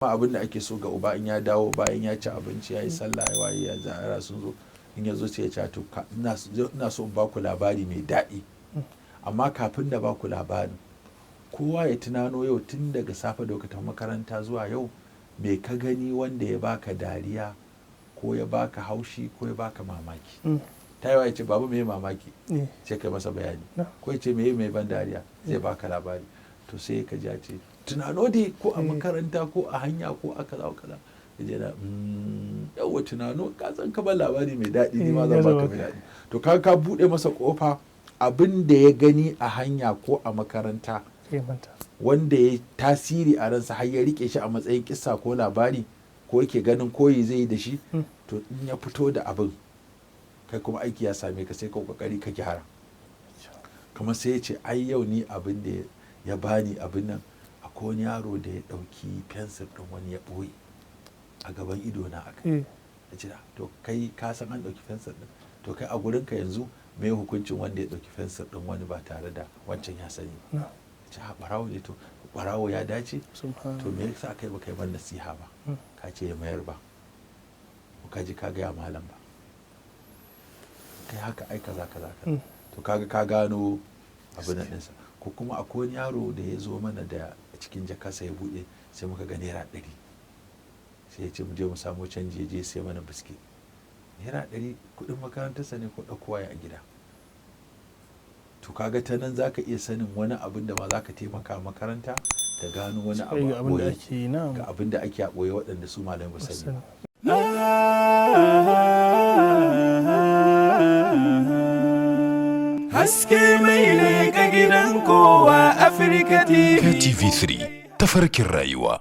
abin da ake so ga uba in ya dawo bayan ya ci abinci ya yi sallah ya waye ya Yara sun zo in ya zo sai ya ce to ina so in ba ku labari mai daɗi, amma kafin da ba ku labarin kowa ya tunano yau tun daga safe da ta makaranta zuwa yau me ka gani wanda ya baka dariya ko ya baka haushi ko ya baka mamaki. Ta yawa ya ce babu mai mamaki sai kai masa bayani, ko ya ce mai ban dariya zai baka labari. To sai ka ji ce tunano dai ko a makaranta ko a hanya ko a kaza kaza yaje na yawa tunano ka san ka ban labari mai daɗi ne ma zan baka mai daɗi. To ka bude masa kofa abin da ya gani a hanya ko a makaranta wanda ya tasiri a ransa har ya rike shi a matsayin kissa ko labari ko yake ganin koyi zai yi da shi, to in ya fito da abin kai kuma aiki ya same ka sai ka kokari ka gyara. Kamar sai ya ce ai yau ni abin da ya bani abin nan, akwai wani yaro da ya ɗauki fensir ɗin wani ya ɓoye a gaban ido na aka ya ce to kai ka san an ɗauki fensir ɗin, to kai a gurinka yanzu mai hukuncin wanda ya ɗauki fensir ɗin wani ba tare da wancan ya sani ba. Ya ce ɓarawo ne, to ɓarawo ya dace, to me yasa kai ba kai ban nasiha ba ka ce ya mayar ba, ka ji ka gaya malam ba, kai haka ai kaza kaza to kaga ka gano abin nan ɗinsa. Ko kuma akwai wani yaro da ya zo mana da cikin jakarsa ya buɗe sai muka ga naira 100 sai ya ce mu je mu samu canji ya je sai mana biskit. Naira 100 kuɗin makarantarsa ne ko ɗaukowa a gida. To kaga ta nan zaka iya sanin wani abin da ma zaka taimaka makaranta ta gano wani abu a ɓoye ga abin da ake a ɓoye waɗanda su malamai ba sani ba. Haske mai ne ga gidan kowa Afirka TV. TV3 tafarkin rayuwa.